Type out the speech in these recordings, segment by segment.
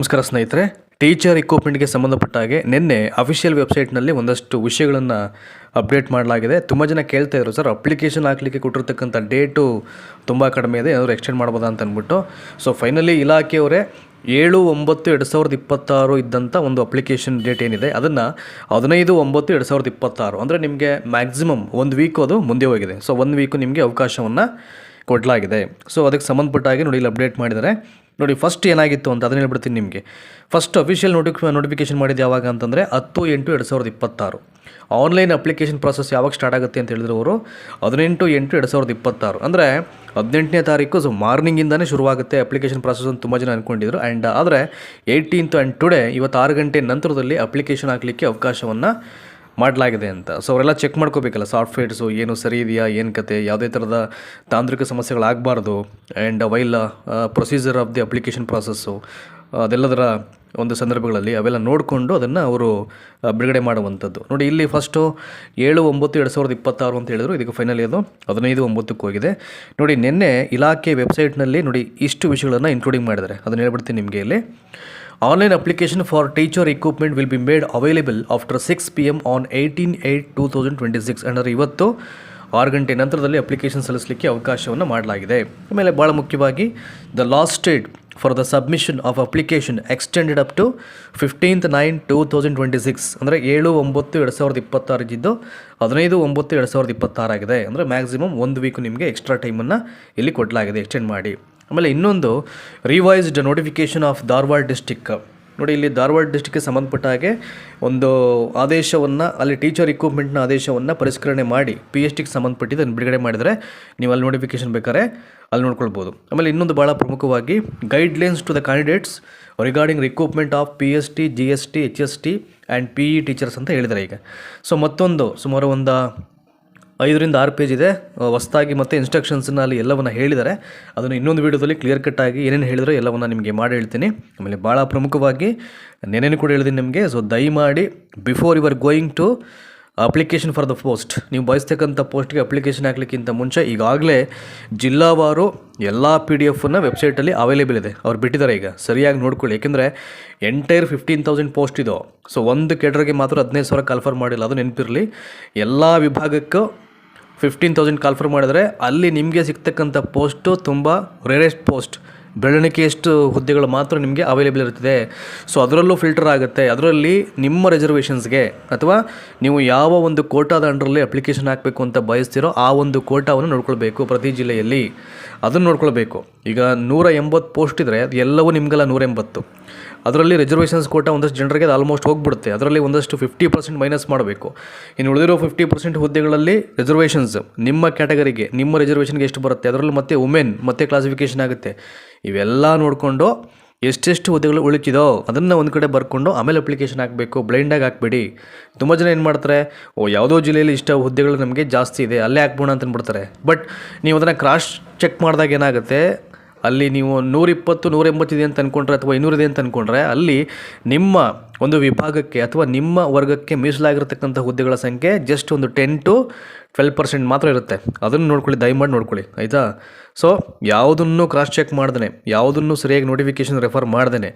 ನಮಸ್ಕಾರ ಸ್ನೇಹಿತರೆ. ಟೀಚರ್ ಇಕ್ವಿಪ್ಮೆಂಟ್ಗೆ ಸಂಬಂಧಪಟ್ಟ ಹಾಗೆ ನಿನ್ನೆ ಅಫಿಷಿಯಲ್ ವೆಬ್ಸೈಟ್ನಲ್ಲಿ ಒಂದಷ್ಟು ವಿಷಯಗಳನ್ನು ಅಪ್ಡೇಟ್ ಮಾಡಲಾಗಿದೆ. ತುಂಬ ಜನ ಕೇಳ್ತಾ ಇದ್ರು, ಸರ್ ಅಪ್ಲಿಕೇಶನ್ ಹಾಕಲಿಕ್ಕೆ ಕೊಟ್ಟಿರ್ತಕ್ಕಂಥ ಡೇಟು ತುಂಬ ಕಡಿಮೆ ಇದೆ, ಏನಾದರೂ ಎಕ್ಸ್ಟೆಂಡ್ ಮಾಡ್ಬೋದಾ ಅಂತ ಅಂದ್ಬಿಟ್ಟು. ಸೊ ಫೈನಲಿ ಇಲಾಖೆಯವರೇ 7/9/2026 ಇದ್ದಂಥ ಒಂದು ಅಪ್ಲಿಕೇಶನ್ ಡೇಟ್ ಏನಿದೆ ಅದನ್ನು 15/9/2026 ಅಂದರೆ ನಿಮಗೆ ಮ್ಯಾಕ್ಸಿಮಮ್ 1 ವೀಕು ಅದು ಮುಂದೆ ಹೋಗಿದೆ. ಸೊ 1 ವೀಕು ನಿಮಗೆ ಅವಕಾಶವನ್ನು ಕೊಡಲಾಗಿದೆ. ಸೊ ಅದಕ್ಕೆ ಸಂಬಂಧಪಟ್ಟ ಹಾಗೆ ನೋಡಿ ಇಲ್ಲಿ ಅಪ್ಡೇಟ್ ಮಾಡಿದ್ದಾರೆ. ನೋಡಿ ಫಸ್ಟ್ ಏನಾಗಿತ್ತು ಅಂತ ಅದನ್ನು ಹೇಳ್ಬಿಡ್ತೀನಿ ನಿಮಗೆ. ಫಸ್ಟ್ ಅಫಿಷಿಯಲ್ ನೋಟಿಫಿಕೇಶನ್ ಮಾಡಿದ್ದು ಯಾವಾಗ ಅಂತಂದರೆ 10/8/2026. ಆನ್ಲೈನ್ ಅಪ್ಲಿಕೇಶನ್ ಪ್ರಾಸೆಸ್ ಯಾವಾಗ ಸ್ಟಾರ್ಟ್ ಆಗುತ್ತೆ ಅಂತ ಹೇಳಿದ್ರು ಅವರು 18/8/2026 ಅಂದರೆ 18ನೇ ತಾರೀಕು. ಸೊ ಮಾರ್ನಿಂಗಿಂದನೇ ಶುರುವಾಗುತ್ತೆ ಅಪ್ಲಿಕೇಶನ್ ಪ್ರಾಸೆಸ್ ಅಂತ ತುಂಬ ಜನ ಅಂದ್ಕೊಂಡಿದ್ರು. ಆ್ಯಂಡ್ ಆದರೆ 18th ಆ್ಯಂಡ್ ಟುಡೇ ಇವತ್ತು 6 ಗಂಟೆ ನಂತರದಲ್ಲಿ ಅಪ್ಲಿಕೇಶನ್ ಹಾಕಲಿಕ್ಕೆ ಅವಕಾಶವನ್ನು ಮಾಡಲಾಗಿದೆ ಅಂತ. ಸೊ ಅವರೆಲ್ಲ ಚೆಕ್ ಮಾಡ್ಕೋಬೇಕಲ್ಲ ಸಾಫ್ಟ್ವೇರ್ಸು ಏನು ಸರಿ ಇದೆಯಾ, ಏನು ಕತೆ, ಯಾವುದೇ ಥರದ ತಾಂತ್ರಿಕ ಸಮಸ್ಯೆಗಳಾಗಬಾರ್ದು. And while procedure of the application process ಅದೆಲ್ಲದರ ಒಂದು ಸಂದರ್ಭಗಳಲ್ಲಿ ಅವೆಲ್ಲ ನೋಡಿಕೊಂಡು ಅದನ್ನು ಅವರು ಬಿಡುಗಡೆ ಮಾಡುವಂಥದ್ದು. ನೋಡಿ ಇಲ್ಲಿ ಫಸ್ಟು 7/9/2026 ಅಂತ ಹೇಳಿದ್ರು. ಇದಕ್ಕೆ ಫೈನಲಿ ಅದು 15/9ಕ್ಕೆ ಹೋಗಿದೆ. ನೋಡಿ ನಿನ್ನೆ ಇಲಾಖೆ ವೆಬ್ಸೈಟ್ನಲ್ಲಿ ನೋಡಿ ಇಷ್ಟು ವಿಷಯಗಳನ್ನು ಇನ್ಕ್ಲೂಡಿಂಗ್ ಮಾಡಿದ್ದಾರೆ. ಅದನ್ನು ಹೇಳ್ಬಿಡ್ತೀನಿ ನಿಮಗೆ ಇಲ್ಲಿ. Online application for teacher equipment will be made available after 6 PM on 18/8/2026 ಅಂದರೆ ಇವತ್ತು 6 ಗಂಟೆ ನಂತರದಲ್ಲಿ ಅಪ್ಲಿಕೇಶನ್ ಸಲ್ಲಿಸಲಿಕ್ಕೆ ಅವಕಾಶವನ್ನು ಮಾಡಲಾಗಿದೆ. ಆಮೇಲೆ ಭಾಳ ಮುಖ್ಯವಾಗಿ the last date for the submission of application extended up to 15/9/2026 ಅಂದರೆ 7/9/2026 ಇದ್ದು 15/9/2026 ಆಗಿದೆ. ಅಂದರೆ ಮ್ಯಾಕ್ಸಿಮಮ್ 1 ವೀಕು ನಿಮಗೆ ಎಕ್ಸ್ಟ್ರಾ ಟೈಮನ್ನು ಇಲ್ಲಿ ಕೊಡಲಾಗಿದೆ ಎಕ್ಸ್ಟೆಂಡ್ ಮಾಡಿ. ಆಮೇಲೆ ಇನ್ನೊಂದು revised notification of Dharwad district. ನೋಡಿ ಇಲ್ಲಿ ಧಾರವಾಡ ಡಿಸ್ಟಿಕ್ಗೆ ಸಂಬಂಧಪಟ್ಟ ಹಾಗೆ ಒಂದು ಆದೇಶವನ್ನು ಅಲ್ಲಿ ಟೀಚರ್ ಇಕ್ವಿಪ್ಮೆಂಟ್ನ ಆದೇಶವನ್ನು ಪರಿಷ್ಕರಣೆ ಮಾಡಿ PSTಗೆ ಸಂಬಂಧಪಟ್ಟಿದ್ದು ಅದನ್ನು ಬಿಡುಗಡೆ ಮಾಡಿದರೆ ನೀವು ಅಲ್ಲಿ ನೋಟಿಫಿಕೇಷನ್ ಬೇಕಾದ್ರೆ ಅಲ್ಲಿ ನೋಡ್ಕೊಳ್ಬೋದು. ಆಮೇಲೆ ಇನ್ನೊಂದು ಭಾಳ ಪ್ರಮುಖವಾಗಿ guidelines to the candidates regarding recruitment of PST, GST, HST and PE teachers ಅಂತ ಹೇಳಿದ್ದಾರೆ ಈಗ. ಸೊ ಮತ್ತೊಂದು ಸುಮಾರು ಒಂದು 5-6 ಪೇಜ್ ಇದೆ ಹೊಸದಾಗಿ ಮತ್ತು ಇನ್ಸ್ಟ್ರಕ್ಷನ್ಸನ್ನ ಅಲ್ಲಿ ಎಲ್ಲವನ್ನು ಹೇಳಿದ್ದಾರೆ. ಅದನ್ನು ಇನ್ನೊಂದು ವೀಡಿಯೋದಲ್ಲಿ ಕ್ಲಿಯರ್ ಕಟ್ ಆಗಿ ಏನೇನು ಹೇಳಿದ್ರು ಎಲ್ಲವನ್ನು ನಿಮಗೆ ಮಾಡಿ ಹೇಳ್ತೀನಿ. ಆಮೇಲೆ ಭಾಳ ಪ್ರಮುಖವಾಗಿ ನೆನೇನು ಕೂಡ ಹೇಳಿದ್ದೀನಿ ನಿಮಗೆ. ಸೊ ದಯಮಾಡಿ before you are going to application for the post, ನೀವು ಬಯಸ್ತಕ್ಕಂಥ ಪೋಸ್ಟ್ಗೆ ಅಪ್ಲಿಕೇಶನ್ ಹಾಕಲಿಕ್ಕಿಂತ ಮುಂಚೆ ಈಗಾಗಲೇ ಜಿಲ್ಲಾವಾರು ಎಲ್ಲ PDF ವೆಬ್ಸೈಟಲ್ಲಿ ಅವೈಲೇಬಲ್ ಇದೆ. ಅವ್ರು ಬಿಟ್ಟಿದ್ದಾರೆ ಈಗ, ಸರಿಯಾಗಿ ನೋಡ್ಕೊಳ್ಳಿ. ಯಾಕೆಂದರೆ ಎಂಟೈರ್ 15,000 ಪೋಸ್ಟ್ ಇದು. ಸೊ ಒಂದು ಕೇಡ್ರಿಗೆ ಮಾತ್ರ 15,000 ಕಾಲ್ಫರ್ ಮಾಡಿಲ್ಲ, ಅದು ನೆನಪಿರಲಿ. ಎಲ್ಲ ವಿಭಾಗಕ್ಕೂ 15,000 ಕಾಲ್ಫರ್ ಮಾಡಿದರೆ ಅಲ್ಲಿ ನಿಮಗೆ ಸಿಗ್ತಕ್ಕಂಥ ಪೋಸ್ಟು ತುಂಬ ರೇರೆಸ್ಟ್ ಪೋಸ್ಟ್, ಬೆರಳಿಕೆಯಷ್ಟು ಹುದ್ದೆಗಳು ಮಾತ್ರ ನಿಮಗೆ ಅವೈಲೇಬಲ್ ಇರ್ತದೆ. ಸೊ ಅದರಲ್ಲೂ ಫಿಲ್ಟರ್ ಆಗುತ್ತೆ. ಅದರಲ್ಲಿ ನಿಮ್ಮ ರಿಸರ್ವೇಷನ್ಸ್ಗೆ ಅಥವಾ ನೀವು ಯಾವ ಒಂದು ಕೋಟಾದ ಅಂಡರಲ್ಲಿ ಅಪ್ಲಿಕೇಶನ್ ಹಾಕಬೇಕು ಅಂತ ಬಯಸ್ತಿರೋ ಆ ಒಂದು ಕೋಟಾವನ್ನು ನೋಡ್ಕೊಳ್ಬೇಕು ಪ್ರತಿ ಜಿಲ್ಲೆಯಲ್ಲಿ. ಅದನ್ನು ನೋಡ್ಕೊಳ್ಬೇಕು. ಈಗ 180 ಪೋಸ್ಟ್ ಇದ್ದರೆ ಅದು ಎಲ್ಲವೂ ನಿಮಗೆಲ್ಲ 180. ಅದರಲ್ಲಿ ರಿಸರ್ವೇಷನ್ಸ್ ಕೋಟಾ ಒಂದಷ್ಟು ಜನರಿಗೆ ಅದು ಆಲ್ಮೋಸ್ಟ್ ಹೋಗ್ಬಿಡುತ್ತೆ. ಅದರಲ್ಲಿ ಒಂದಷ್ಟು 50% ಮೈನಸ್ ಮಾಡಬೇಕು. ಇನ್ನು ಉಳಿದಿರೋ 50% ಹುದ್ದೆಗಳಲ್ಲಿ ರಿಸರ್ವೇಷನ್ಸ್ ನಿಮ್ಮ ಕ್ಯಾಟಗರಿಗೆ ನಿಮ್ಮ ರಿಸರ್ವೇಷನ್ಗೆ ಎಷ್ಟು ಬರುತ್ತೆ, ಅದರಲ್ಲಿ ಮತ್ತೆ ವುಮೆನ್ ಮತ್ತೆ ಕ್ಲಾಸಿಫಿಕೇಷನ್ ಆಗುತ್ತೆ. ಇವೆಲ್ಲ ನೋಡಿಕೊಂಡು ಎಷ್ಟೆಷ್ಟು ಹುದ್ದೆಗಳು ಉಳಿತಿದೋ ಅದನ್ನು ಒಂದು ಕಡೆ ಬರ್ಕೊಂಡು ಆಮೇಲೆ ಅಪ್ಲಿಕೇಶನ್ ಹಾಕಬೇಕು. ಬ್ಲೈಂಡಾಗಿ ಹಾಕ್ಬೇಡಿ. ತುಂಬ ಜನ ಏನು ಮಾಡ್ತಾರೆ, ಯಾವುದೋ ಜಿಲ್ಲೆಯಲ್ಲಿ ಇಷ್ಟ ಹುದ್ದೆಗಳು ನಮಗೆ ಜಾಸ್ತಿ ಇದೆ ಅಲ್ಲೇ ಹಾಕ್ಬೋಣ ಅಂತ ಅಂದ್ಬಿಡ್ತಾರೆ. ಬಟ್ ನೀವು ಅದನ್ನು ಕ್ರಾಸ್ ಚೆಕ್ ಮಾಡಿದಾಗ ಏನಾಗುತ್ತೆ, ಅಲ್ಲಿ ನೀವು 120, 180 ಇದೆ ಅಂತ ಅಂದ್ಕೊಂಡ್ರೆ ಅಥವಾ 200 ಇದೆ ಅಂತ ಅಂದ್ಕೊಂಡ್ರೆ ಅಲ್ಲಿ ನಿಮ್ಮ ಒಂದು ವಿಭಾಗಕ್ಕೆ ಅಥವಾ ನಿಮ್ಮ ವರ್ಗಕ್ಕೆ ಮೀಸಲಾಗಿರ್ತಕ್ಕಂಥ ಹುದ್ದೆಗಳ ಸಂಖ್ಯೆ ಜಸ್ಟ್ ಒಂದು 10 to 12% ಮಾತ್ರ ಇರುತ್ತೆ. ಅದನ್ನು ನೋಡ್ಕೊಳ್ಳಿ, ದಯಮಾಡಿ ನೋಡ್ಕೊಳ್ಳಿ, ಆಯಿತಾ. ಸೊ ಯಾವುದನ್ನು ಕ್ರಾಸ್ ಚೆಕ್ ಮಾಡ್ದೇ, ಯಾವುದನ್ನು ಸರಿಯಾಗಿ ನೋಟಿಫಿಕೇಷನ್ ರೆಫರ್ ಮಾಡ್ದೇ,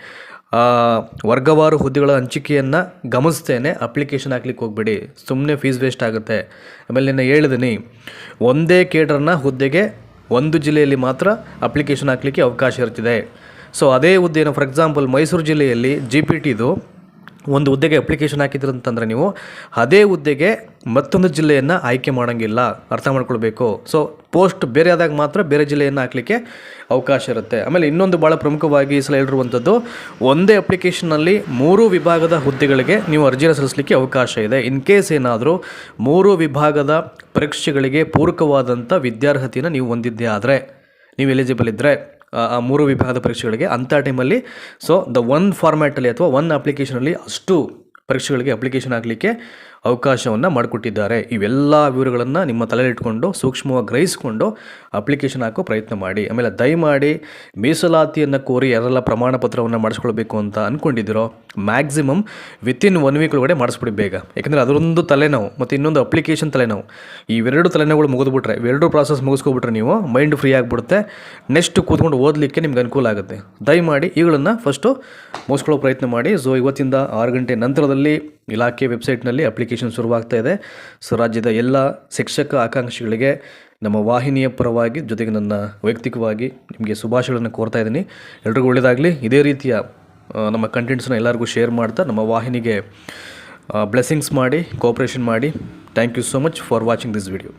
ವರ್ಗವಾರು ಹುದ್ದೆಗಳ ಹಂಚಿಕೆಯನ್ನು ಗಮನಿಸ್ತೇನೆ ಅಪ್ಲಿಕೇಶನ್ ಹಾಕ್ಲಿಕ್ಕೆ ಹೋಗ್ಬೇಡಿ. ಸುಮ್ಮನೆ ಫೀಸ್ ವೇಸ್ಟ್ ಆಗುತ್ತೆ. ಆಮೇಲೆ ನಾನು ಹೇಳಿದ್ದೀನಿ, ಒಂದೇ ಕೇಡರ್ನ ಹುದ್ದೆಗೆ ಒಂದು ಜಿಲ್ಲೆಯಲ್ಲಿ ಮಾತ್ರ ಅಪ್ಲಿಕೇಶನ್ ಹಾಕಲಿಕ್ಕೆ ಅವಕಾಶ ಇರ್ತಿದೆ. ಸೊ ಅದೇ ಹುದ್ದೆನ ಫಾರ್ ಎಕ್ಸಾಂಪಲ್ ಮೈಸೂರು ಜಿಲ್ಲೆಯಲ್ಲಿ GPTದು ಒಂದು ಹುದ್ದೆಗೆ ಅಪ್ಲಿಕೇಶನ್ ಹಾಕಿದ್ರು ಅಂತಂದರೆ ನೀವು ಅದೇ ಹುದ್ದೆಗೆ ಮತ್ತೊಂದು ಜಿಲ್ಲೆಯನ್ನು ಆಯ್ಕೆ ಮಾಡೋಂಗಿಲ್ಲ, ಅರ್ಥ ಮಾಡ್ಕೊಳ್ಬೇಕು. ಸೊ ಪೋಸ್ಟ್ ಬೇರೆ ಆದಾಗ ಮಾತ್ರ ಬೇರೆ ಜಿಲ್ಲೆಯನ್ನು ಹಾಕಲಿಕ್ಕೆ ಅವಕಾಶ ಇರುತ್ತೆ. ಆಮೇಲೆ ಇನ್ನೊಂದು ಭಾಳ ಪ್ರಮುಖವಾಗಿ ಈ ಸಲ ಹೇಳಿರುವಂಥದ್ದು, ಒಂದೇ ಅಪ್ಲಿಕೇಶನ್ನಲ್ಲಿ 3 ವಿಭಾಗದ ಹುದ್ದೆಗಳಿಗೆ ನೀವು ಅರ್ಜಿಯನ್ನು ಸಲ್ಲಿಸಲಿಕ್ಕೆ ಅವಕಾಶ ಇದೆ. ಇನ್ ಕೇಸ್ ಏನಾದರೂ 3 ವಿಭಾಗದ ಪರೀಕ್ಷೆಗಳಿಗೆ ಪೂರಕವಾದಂಥ ವಿದ್ಯಾರ್ಹತೆಯನ್ನು ನೀವು ಹೊಂದಿದ್ದೇ ಆದರೆ, ನೀವು ಎಲಿಜಿಬಲ್ ಇದ್ದರೆ ಆ 3 ವಿಭಾಗದ ಪರೀಕ್ಷೆಗಳಿಗೆ ಅಂಥ ಟೈಮಲ್ಲಿ ಸೊ ದ 1 ಫಾರ್ಮ್ಯಾಟಲ್ಲಿ ಅಥವಾ 1 ಅಪ್ಲಿಕೇಶನಲ್ಲಿ ಅಷ್ಟು ಪರೀಕ್ಷೆಗಳಿಗೆ ಅಪ್ಲಿಕೇಶನ್ ಹಾಕಲಿಕ್ಕೆ ಅವಕಾಶವನ್ನು ಮಾಡಿಕೊಟ್ಟಿದ್ದಾರೆ. ಇವೆಲ್ಲ ವಿವರಗಳನ್ನು ನಿಮ್ಮ ತಲೆಯಲ್ಲಿಟ್ಕೊಂಡು ಸೂಕ್ಷ್ಮವಾಗಿ ಗ್ರಹಿಸಿಕೊಂಡು ಅಪ್ಲಿಕೇಶನ್ ಹಾಕೋ ಪ್ರಯತ್ನ ಮಾಡಿ. ಆಮೇಲೆ ದಯಮಾಡಿ ಮೀಸಲಾತಿಯನ್ನು ಕೋರಿ ಯಾರೆಲ್ಲ ಪ್ರಮಾಣ ಪತ್ರವನ್ನು ಮಾಡಿಸ್ಕೊಳ್ಬೇಕು ಅಂತ ಅಂದ್ಕೊಂಡಿದ್ದೀರೋ ಮ್ಯಾಕ್ಸಿಮಮ್ ವಿತಿನ್ 1 ವೀಕ್ ಒಳಗಡೆ ಮಾಡಿಸ್ಬಿಡಿ ಬೇಗ. ಯಾಕಂದರೆ ಅದರೊಂದು ತಲೆನೋವು ಮತ್ತು ಇನ್ನೊಂದು ಅಪ್ಲಿಕೇಶನ್ ತಲೆನೋವು, ಇವೆರಡು ತಲೆನೋವುಗಳು ಮುಗಿದ್ಬಿಟ್ರೆ, ಇವೆರಡು ಪ್ರಾಸೆಸ್ ಮುಗಿಸ್ಕೊಬಿಟ್ರೆ ನೀವು ಮೈಂಡ್ ಫ್ರೀ ಆಗಿಬಿಡುತ್ತೆ. ನೆಕ್ಸ್ಟ್ ಕೂತ್ಕೊಂಡು ಓದಲಿಕ್ಕೆ ನಿಮ್ಗೆ ಅನುಕೂಲ ಆಗುತ್ತೆ. ದಯಮಾಡಿ ಇವುಗಳನ್ನು ಫಸ್ಟು ಮುಗಿಸ್ಕೊಳ್ಳೋ ಪ್ರಯತ್ನ ಮಾಡಿ. ಸೊ ಇವತ್ತಿಂದ 6 ಗಂಟೆ ನಂತರದಲ್ಲಿ ಇಲಾಖೆ ವೆಬ್ಸೈಟ್ನಲ್ಲಿ ಅಪ್ಲಿಕೇಶನ್ ಶುರುವಾಗ್ತಾ ಇದೆ. ಸೊ ರಾಜ್ಯದ ಎಲ್ಲ ಶಿಕ್ಷಕ ಆಕಾಂಕ್ಷಿಗಳಿಗೆ ನಮ್ಮ ವಾಹಿನಿಯ ಪರವಾಗಿ ಜೊತೆಗೆ ನನ್ನ ವೈಯಕ್ತಿಕವಾಗಿ ನಿಮಗೆ ಶುಭಾಶಯಗಳನ್ನು ಕೋರ್ತಾ ಇದ್ದೀನಿ. ಎಲ್ರಿಗೂ ಒಳ್ಳೆಯದಾಗಲಿ. ಇದೇ ರೀತಿಯ ನಮ್ಮ ಕಂಟೆಂಟ್ಸ್ನ ಎಲ್ಲರಿಗೂ ಶೇರ್ ಮಾಡ್ತಾ ನಮ್ಮ ವಾಹಿನಿಗೆ ಬ್ಲೆಸ್ಸಿಂಗ್ಸ್ ಮಾಡಿ, ಕೋಆಪ್ರೇಷನ್ ಮಾಡಿ. Thank you so much for watching this video.